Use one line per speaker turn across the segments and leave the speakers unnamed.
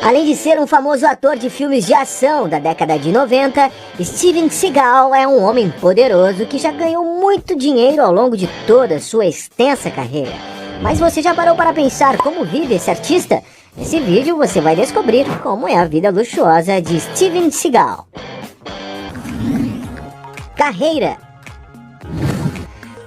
Além de ser um famoso ator de filmes de ação da década de 90, Steven Seagal é um homem poderoso que já ganhou muito dinheiro ao longo de toda a sua extensa carreira. Mas você já parou para pensar como vive esse artista? Nesse vídeo você vai descobrir como é a vida luxuosa de Steven Seagal. Carreira.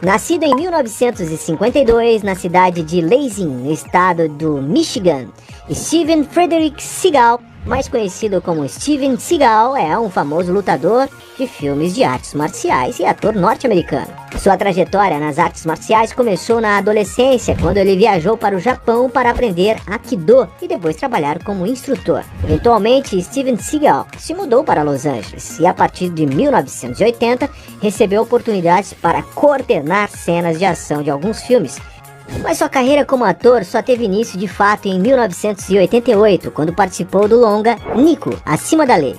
Nascido em 1952 na cidade de Lansing, no estado do Michigan, Steven Frederick Seagal, mais conhecido como Steven Seagal, é um famoso lutador de filmes de artes marciais e ator norte-americano. Sua trajetória nas artes marciais começou na adolescência, quando ele viajou para o Japão para aprender Aikido e depois trabalhar como instrutor. Eventualmente, Steven Seagal se mudou para Los Angeles e, a partir de 1980, recebeu oportunidades para coordenar cenas de ação de alguns filmes. Mas sua carreira como ator só teve início de fato em 1988, quando participou do longa Nico, Acima da Lei.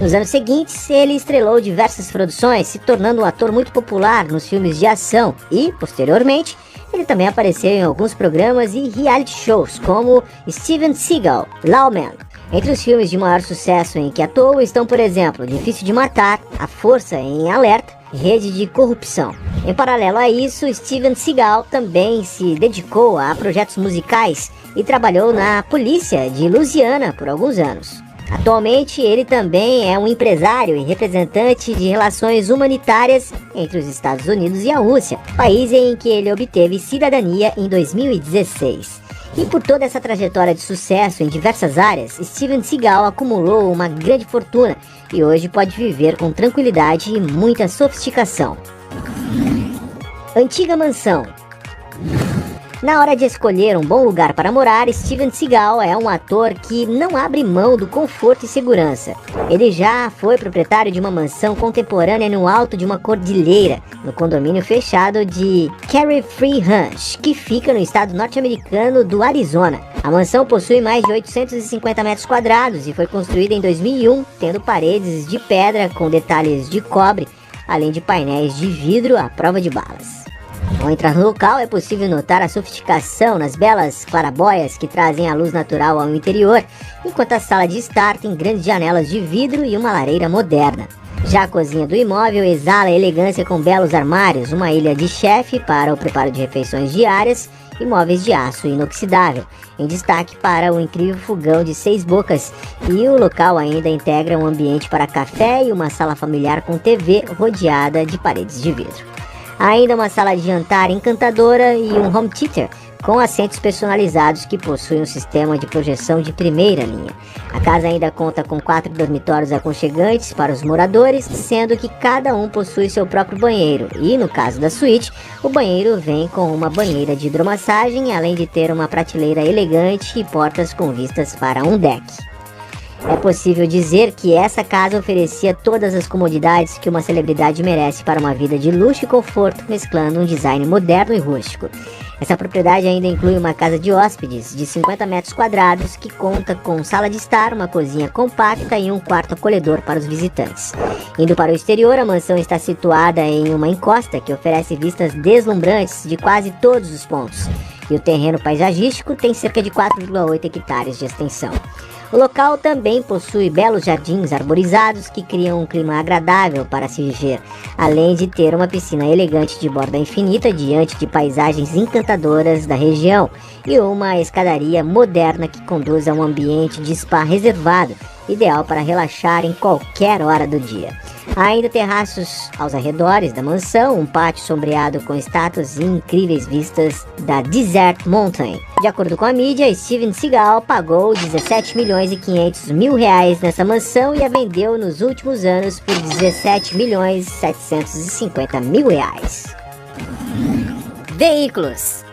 Nos anos seguintes, ele estrelou diversas produções, se tornando um ator muito popular nos filmes de ação e, posteriormente, ele também apareceu em alguns programas e reality shows, como Steven Seagal, Lawman. Entre os filmes de maior sucesso em que atuou estão, por exemplo, Difícil de Matar, A Força em Alerta, Rede de Corrupção. Em paralelo a isso, Steven Seagal também se dedicou a projetos musicais e trabalhou na polícia de Louisiana por alguns anos. Atualmente, ele também é um empresário e representante de relações humanitárias entre os Estados Unidos e a Rússia, país em que ele obteve cidadania em 2016. E por toda essa trajetória de sucesso em diversas áreas, Steven Seagal acumulou uma grande fortuna e hoje pode viver com tranquilidade e muita sofisticação. Antiga mansão. Na hora de escolher um bom lugar para morar, Steven Seagal é um ator que não abre mão do conforto e segurança. Ele já foi proprietário de uma mansão contemporânea no alto de uma cordilheira, no condomínio fechado de Carefree Ranch, que fica no estado norte-americano do Arizona. A mansão possui mais de 850 metros quadrados e foi construída em 2001, tendo paredes de pedra com detalhes de cobre, além de painéis de vidro à prova de balas. Ao entrar no local, é possível notar a sofisticação nas belas claraboias que trazem a luz natural ao interior, enquanto a sala de estar tem grandes janelas de vidro e uma lareira moderna. Já a cozinha do imóvel exala elegância com belos armários, uma ilha de chefe para o preparo de refeições diárias e móveis de aço inoxidável, em destaque para o incrível fogão de 6 bocas, e o local ainda integra um ambiente para café e uma sala familiar com TV rodeada de paredes de vidro. Ainda uma sala de jantar encantadora e um home theater com assentos personalizados que possuem um sistema de projeção de primeira linha. A casa ainda conta com 4 dormitórios aconchegantes para os moradores, sendo que cada um possui seu próprio banheiro e, no caso da suíte, o banheiro vem com uma banheira de hidromassagem, além de ter uma prateleira elegante e portas com vistas para um deck. É possível dizer que essa casa oferecia todas as comodidades que uma celebridade merece para uma vida de luxo e conforto, mesclando um design moderno e rústico. Essa propriedade ainda inclui uma casa de hóspedes de 50 metros quadrados que conta com sala de estar, uma cozinha compacta e um quarto acolhedor para os visitantes. Indo para o exterior, a mansão está situada em uma encosta que oferece vistas deslumbrantes de quase todos os pontos, e o terreno paisagístico tem cerca de 4,8 hectares de extensão. O local também possui belos jardins arborizados que criam um clima agradável para se viver, além de ter uma piscina elegante de borda infinita diante de paisagens encantadoras da região e uma escadaria moderna que conduz a um ambiente de spa reservado, ideal para relaxar em qualquer hora do dia. Há ainda terraços aos arredores da mansão, um pátio sombreado com estátuas e incríveis vistas da Desert Mountain. De acordo com a mídia, Steven Seagal pagou 17 milhões e 500 mil reais nessa mansão e a vendeu nos últimos anos por 17 milhões e 750 mil reais. Veículos.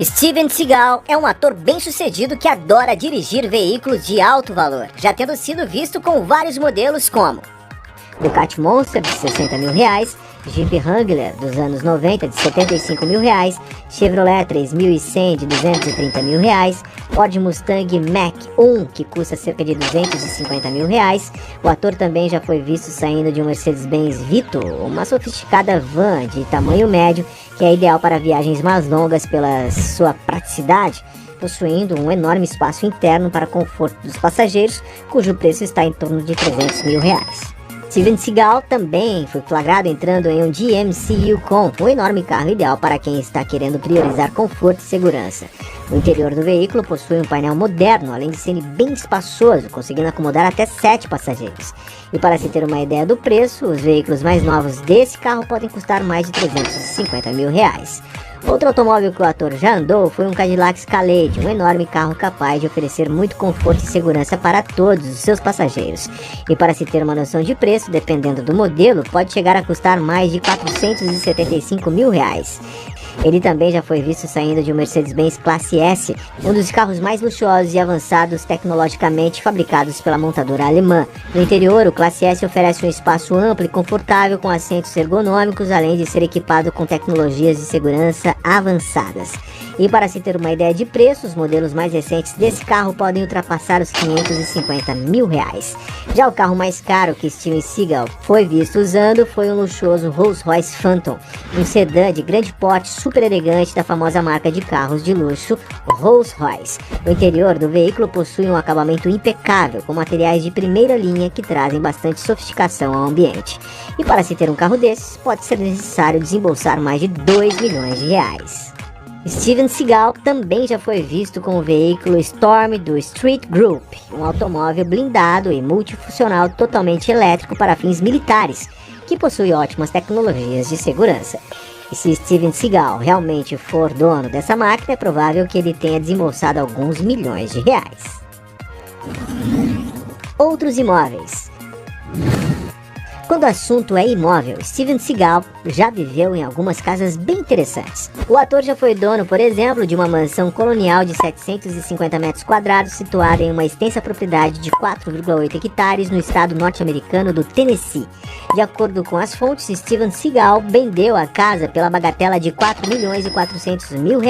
Steven Seagal é um ator bem-sucedido que adora dirigir veículos de alto valor, já tendo sido visto com vários modelos como Ducati Monster de 60 mil reais, Jeep Wrangler dos anos 90 de 75 mil reais, Chevrolet 3100 de 230 mil reais, Ford Mustang Mach-1 que custa cerca de 250 mil reais. O ator também já foi visto saindo de um Mercedes-Benz Vito, uma sofisticada van de tamanho médio que é ideal para viagens mais longas pela sua praticidade, possuindo um enorme espaço interno para conforto dos passageiros, cujo preço está em torno de R$300 mil. Steven Seagal também foi flagrado entrando em um GMC Yukon, um enorme carro ideal para quem está querendo priorizar conforto e segurança. O interior do veículo possui um painel moderno, além de ser bem espaçoso, conseguindo acomodar até 7 passageiros. E para se ter uma ideia do preço, os veículos mais novos desse carro podem custar mais de R$350 mil. Outro automóvel que o ator já andou foi um Cadillac Escalade, um enorme carro capaz de oferecer muito conforto e segurança para todos os seus passageiros. E para se ter uma noção de preço, dependendo do modelo, pode chegar a custar mais de R$475 mil. Ele também já foi visto saindo de um Mercedes-Benz Classe S, um dos carros mais luxuosos e avançados tecnologicamente fabricados pela montadora alemã. No interior, o Classe S oferece um espaço amplo e confortável com assentos ergonômicos, além de ser equipado com tecnologias de segurança avançadas. E para se ter uma ideia de preço, os modelos mais recentes desse carro podem ultrapassar os R$550 mil. Já o carro mais caro que Steven Seagal foi visto usando foi um luxuoso Rolls-Royce Phantom, um sedã de grande porte super elegante da famosa marca de carros de luxo Rolls-Royce. O interior do veículo possui um acabamento impecável, com materiais de primeira linha que trazem bastante sofisticação ao ambiente. E para se ter um carro desses, pode ser necessário desembolsar mais de R$2 milhões. Steven Seagal também já foi visto com o veículo Storm do Street Group, um automóvel blindado e multifuncional totalmente elétrico para fins militares, que possui ótimas tecnologias de segurança. E se Steven Seagal realmente for dono dessa máquina, é provável que ele tenha desembolsado alguns milhões de reais. Outros imóveis. Quando o assunto é imóvel, Steven Seagal já viveu em algumas casas bem interessantes. O ator já foi dono, por exemplo, de uma mansão colonial de 750 metros quadrados situada em uma extensa propriedade de 4,8 hectares no estado norte-americano do Tennessee. De acordo com as fontes, Steven Seagal vendeu a casa pela bagatela de R$4.4 mil,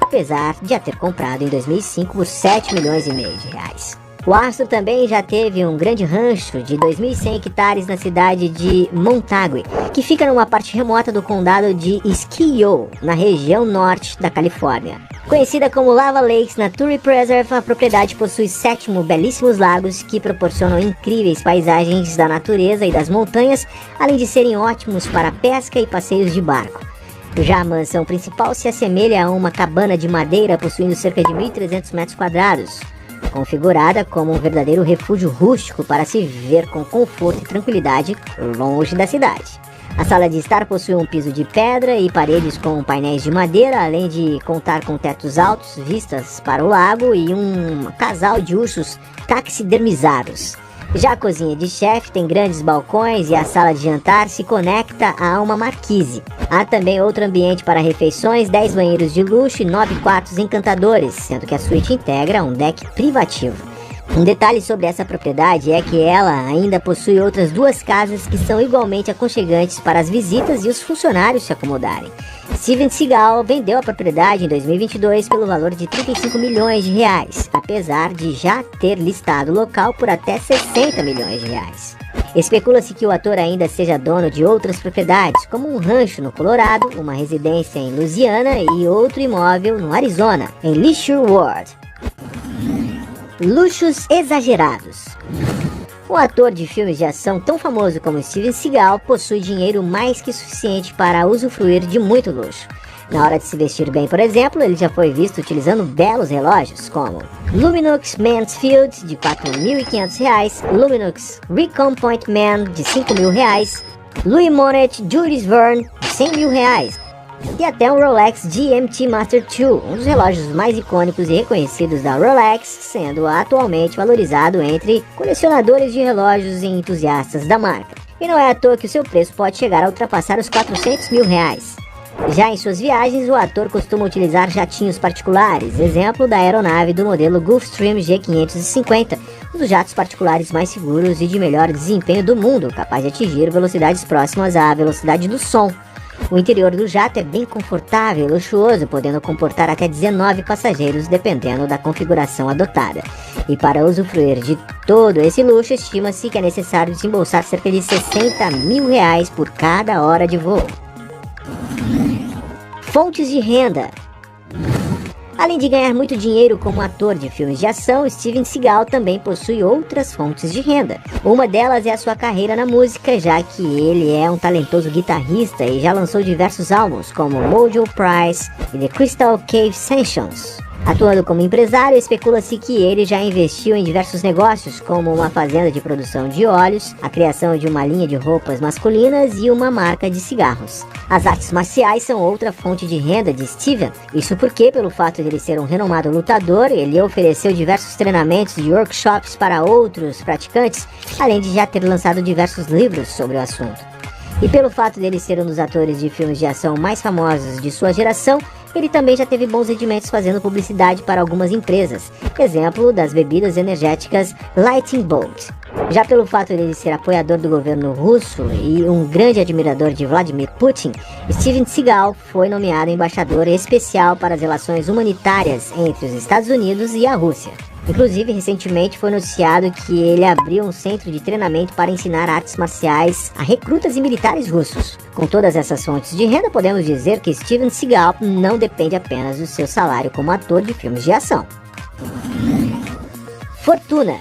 apesar de a ter comprado em 2005 por R$7,5 milhões. O astro também já teve um grande rancho de 2.100 hectares na cidade de Montague, que fica numa parte remota do condado de Esquillo, na região norte da Califórnia. Conhecida como Lava Lakes Nature Preserve, a propriedade possui 7 belíssimos lagos que proporcionam incríveis paisagens da natureza e das montanhas, além de serem ótimos para pesca e passeios de barco. Já a mansão principal se assemelha a uma cabana de madeira possuindo cerca de 1.300 metros quadrados. Configurada como um verdadeiro refúgio rústico para se viver com conforto e tranquilidade longe da cidade. A sala de estar possui um piso de pedra e paredes com painéis de madeira, além de contar com tetos altos, vistas para o lago e um casal de ursos taxidermizados. Já a cozinha de chefe tem grandes balcões e a sala de jantar se conecta a uma marquise. Há também outro ambiente para refeições, 10 banheiros de luxo e 9 quartos encantadores, sendo que a suíte integra um deck privativo. Um detalhe sobre essa propriedade é que ela ainda possui outras 2 casas que são igualmente aconchegantes para as visitas e os funcionários se acomodarem. Steven Seagal vendeu a propriedade em 2022 pelo valor de R$35 milhões, apesar de já ter listado o local por até R$60 milhões. Especula-se que o ator ainda seja dono de outras propriedades, como um rancho no Colorado, uma residência em Louisiana e outro imóvel no Arizona, em Leisure World. Luxos exagerados. Um ator de filmes de ação tão famoso como Steven Seagal possui dinheiro mais que suficiente para usufruir de muito luxo. Na hora de se vestir bem, por exemplo, ele já foi visto utilizando belos relógios como Luminux Mansfield de R$4.500, Luminux Recon Point Man de R$5.000, Louis Monet Jules Verne de R$100.000 e até um Rolex GMT Master 2, um dos relógios mais icônicos e reconhecidos da Rolex, sendo atualmente valorizado entre colecionadores de relógios e entusiastas da marca. E não é à toa que o seu preço pode chegar a ultrapassar os R$400 mil. Já em suas viagens, o ator costuma utilizar jatinhos particulares, exemplo da aeronave do modelo Gulfstream G550, um dos jatos particulares mais seguros e de melhor desempenho do mundo, capaz de atingir velocidades próximas à velocidade do som. O interior do jato é bem confortável e luxuoso, podendo comportar até 19 passageiros, dependendo da configuração adotada. E para usufruir de todo esse luxo, estima-se que é necessário desembolsar cerca de R$60 mil por cada hora de voo. Fontes de renda. Além de ganhar muito dinheiro como ator de filmes de ação, Steven Seagal também possui outras fontes de renda. Uma delas é a sua carreira na música, já que ele é um talentoso guitarrista e já lançou diversos álbuns, como Mojo Price e The Crystal Cave Sessions. Atuando como empresário, especula-se que ele já investiu em diversos negócios, como uma fazenda de produção de óleos, a criação de uma linha de roupas masculinas e uma marca de cigarros. As artes marciais são outra fonte de renda de Steven, isso porque, pelo fato de ele ser um renomado lutador, ele ofereceu diversos treinamentos e workshops para outros praticantes, além de já ter lançado diversos livros sobre o assunto. E pelo fato dele ser um dos atores de filmes de ação mais famosos de sua geração, ele também já teve bons rendimentos fazendo publicidade para algumas empresas, exemplo das bebidas energéticas Lightning Bolt. Já pelo fato de ele ser apoiador do governo russo e um grande admirador de Vladimir Putin, Steven Seagal foi nomeado embaixador especial para as relações humanitárias entre os Estados Unidos e a Rússia. Inclusive, recentemente foi noticiado que ele abriu um centro de treinamento para ensinar artes marciais a recrutas e militares russos. Com todas essas fontes de renda, podemos dizer que Steven Seagal não depende apenas do seu salário como ator de filmes de ação. Fortuna.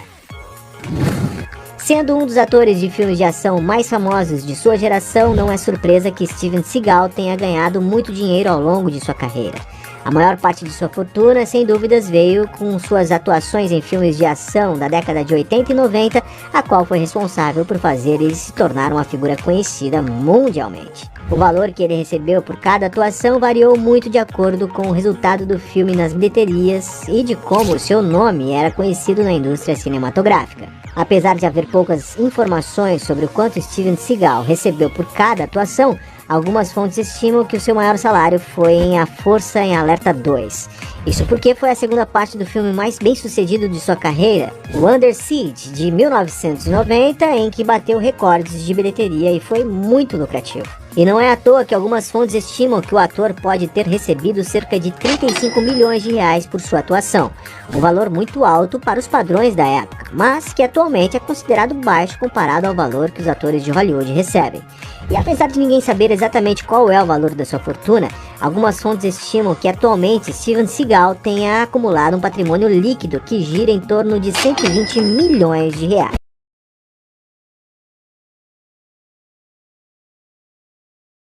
Sendo um dos atores de filmes de ação mais famosos de sua geração, não é surpresa que Steven Seagal tenha ganhado muito dinheiro ao longo de sua carreira. A maior parte de sua fortuna, sem dúvidas, veio com suas atuações em filmes de ação da década de 80 e 90, a qual foi responsável por fazer ele se tornar uma figura conhecida mundialmente. O valor que ele recebeu por cada atuação variou muito de acordo com o resultado do filme nas bilheterias e de como o seu nome era conhecido na indústria cinematográfica. Apesar de haver poucas informações sobre o quanto Steven Seagal recebeu por cada atuação, algumas fontes estimam que o seu maior salário foi em A Força em Alerta 2. Isso porque foi a segunda parte do filme mais bem sucedido de sua carreira, o Under Siege, de 1990, em que bateu recordes de bilheteria e foi muito lucrativo. E não é à toa que algumas fontes estimam que o ator pode ter recebido cerca de 35 milhões de reais por sua atuação, um valor muito alto para os padrões da época, mas que atualmente é considerado baixo comparado ao valor que os atores de Hollywood recebem. E apesar de ninguém saber exatamente qual é o valor da sua fortuna, algumas fontes estimam que atualmente Steven Seagal tenha acumulado um patrimônio líquido que gira em torno de 120 milhões de reais.